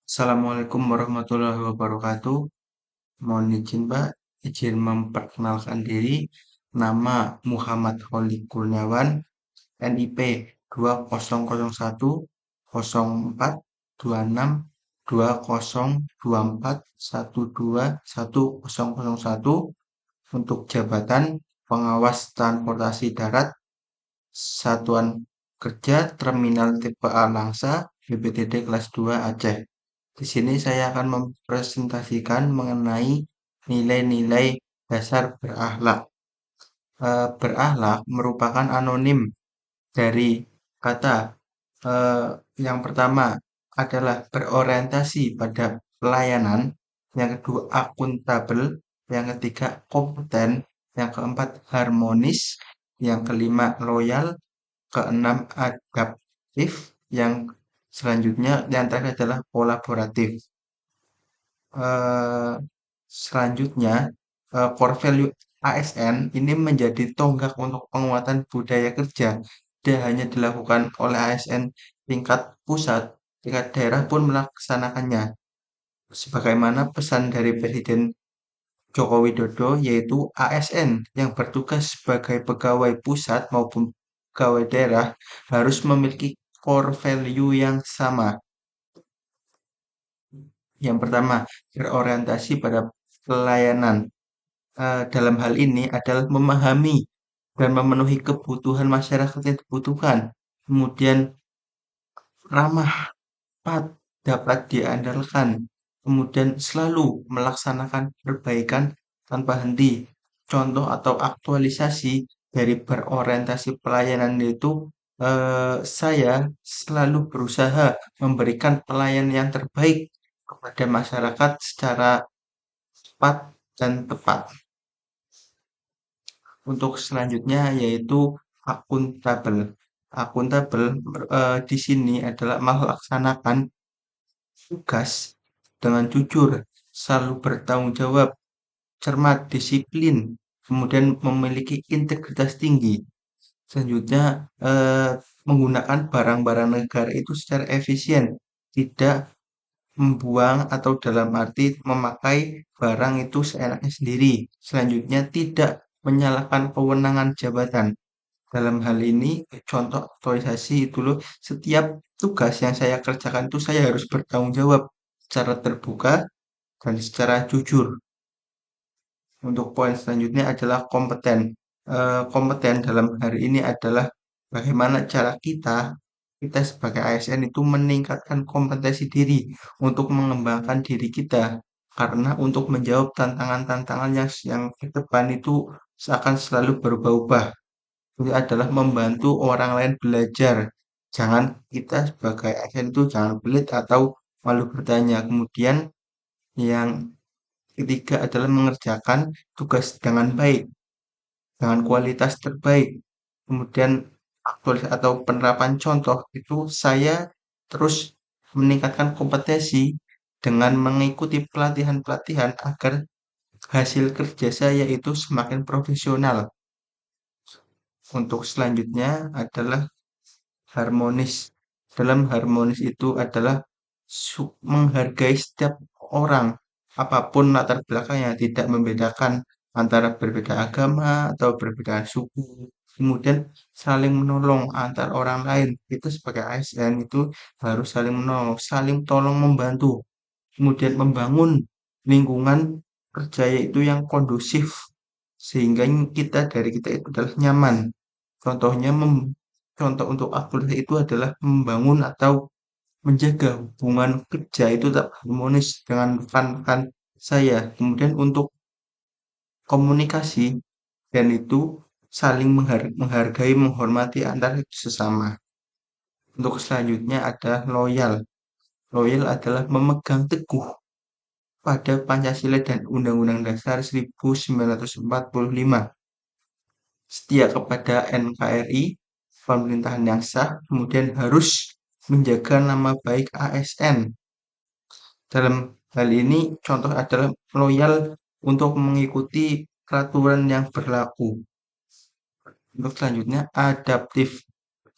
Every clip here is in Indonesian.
Assalamualaikum warahmatullahi wabarakatuh. Mohon izin Pak, izin memperkenalkan diri. Nama Muhammad Holik Kurniawan, NIP 2001040424121101. Untuk jabatan pengawas transportasi darat Satuan Kerja Terminal Tipe A Langsa, BPTD kelas 2 Aceh. Di sini saya akan mempresentasikan mengenai nilai-nilai dasar berakhlak. Berakhlak merupakan anonim dari kata eh, yang pertama adalah berorientasi pada pelayanan, yang kedua akuntabel, yang ketiga kompeten, yang keempat harmonis, yang kelima loyal, keenam adaptif, yang selanjutnya yang terakhir adalah kolaboratif. eh, Selanjutnya, core value ASN ini menjadi tonggak untuk penguatan budaya kerja. Tidak hanya dilakukan oleh ASN tingkat pusat, tingkat daerah pun melaksanakannya. Sebagaimana pesan dari Presiden Joko Widodo, yaitu ASN yang bertugas sebagai pegawai pusat maupun pegawai daerah harus memiliki core value yang sama. Yang pertama, berorientasi pada pelayanan. Dalam hal ini adalah memahami dan memenuhi kebutuhan masyarakat yang dibutuhkan. Kemudian ramah, cepat, dapat diandalkan. Kemudian selalu melaksanakan perbaikan tanpa henti. Contoh atau aktualisasi dari berorientasi pelayanan itu, saya selalu berusaha memberikan pelayanan yang terbaik kepada masyarakat secara cepat dan tepat. Untuk selanjutnya yaitu akuntabel. Akuntabel di sini adalah melaksanakan tugas dengan jujur, selalu bertanggung jawab, cermat, disiplin, kemudian memiliki integritas tinggi. Selanjutnya, menggunakan barang-barang negara itu secara efisien, tidak membuang atau dalam arti memakai barang itu seenaknya sendiri. Selanjutnya, tidak menyalahkan kewenangan jabatan. Dalam hal ini, contoh aktualisasi itu loh, setiap tugas yang saya kerjakan itu saya harus bertanggung jawab secara terbuka dan secara jujur. Untuk poin selanjutnya adalah kompeten. Kompeten dalam hari ini adalah bagaimana cara kita sebagai ASN itu meningkatkan kompetensi diri untuk mengembangkan diri kita. Karena untuk menjawab tantangan-tantangan yang ke depan itu akan selalu berubah-ubah. Itu adalah membantu orang lain belajar. Jangan kita sebagai ASN itu jangan pelit atau malu bertanya. Kemudian yang ketiga adalah mengerjakan tugas dengan baik, dengan kualitas terbaik. Kemudian aktualis atau penerapan contoh itu saya terus meningkatkan kompetensi dengan mengikuti pelatihan-pelatihan agar hasil kerja saya itu semakin profesional. Untuk selanjutnya adalah harmonis. Dalam harmonis itu adalah menghargai setiap orang, apapun latar belakangnya, tidak membedakan antara berbeda agama atau berbeda suku. Kemudian saling menolong antar orang lain. Itu sebagai ASN itu harus saling menolong, saling tolong membantu. Kemudian membangun lingkungan kerja itu yang kondusif sehingga kita itu adalah nyaman. Contohnya contoh untuk aktualisasi itu adalah membangun atau menjaga hubungan kerja itu tetap harmonis dengan rekan-rekan saya. Kemudian untuk komunikasi dan itu saling menghargai, menghormati antar sesama. Untuk selanjutnya ada loyal. Loyal adalah memegang teguh pada Pancasila dan Undang-Undang Dasar 1945. Setia kepada NKRI, pemerintahan yang sah, kemudian harus menjaga nama baik ASN. Dalam hal ini, contoh adalah loyal untuk mengikuti peraturan yang berlaku. Untuk selanjutnya, adaptif.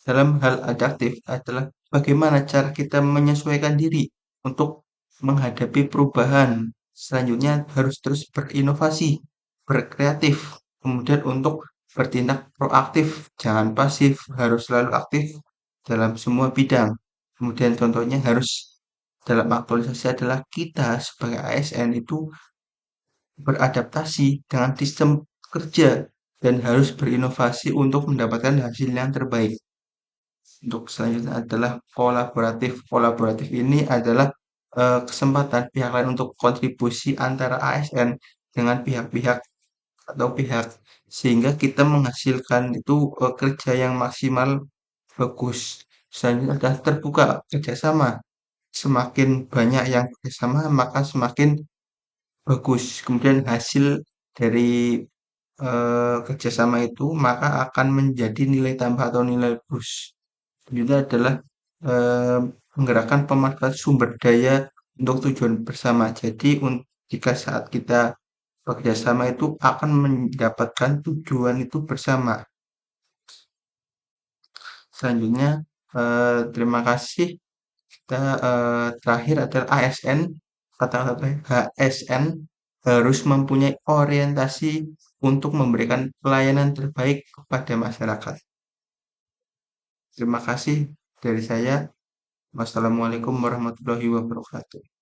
Dalam hal adaptif adalah bagaimana cara kita menyesuaikan diri untuk menghadapi perubahan. Selanjutnya harus terus berinovasi, berkreatif, kemudian untuk bertindak proaktif, jangan pasif, harus selalu aktif dalam semua bidang. Kemudian contohnya harus dalam aktualisasi adalah kita sebagai ASN itu beradaptasi dengan sistem kerja dan harus berinovasi untuk mendapatkan hasil yang terbaik. Untuk selanjutnya adalah kolaboratif. Kolaboratif ini adalah kesempatan pihak lain untuk kontribusi antara ASN dengan pihak-pihak atau pihak sehingga kita menghasilkan itu kerja yang maksimal bagus. Selanjutnya adalah terbuka kerjasama. Semakin banyak yang kerjasama maka semakin bagus. Kemudian hasil dari kerjasama itu maka akan menjadi nilai tambah atau nilai plus. Itu adalah eh, menggerakkan pemanfaatan sumber daya untuk tujuan bersama. Jadi jika saat kita bekerjasama itu akan mendapatkan tujuan itu bersama. Selanjutnya, terima kasih. Kita terakhir adalah ASN. Kata-kata HSN harus mempunyai orientasi untuk memberikan pelayanan terbaik kepada masyarakat. Terima kasih dari saya. Wassalamualaikum warahmatullahi wabarakatuh.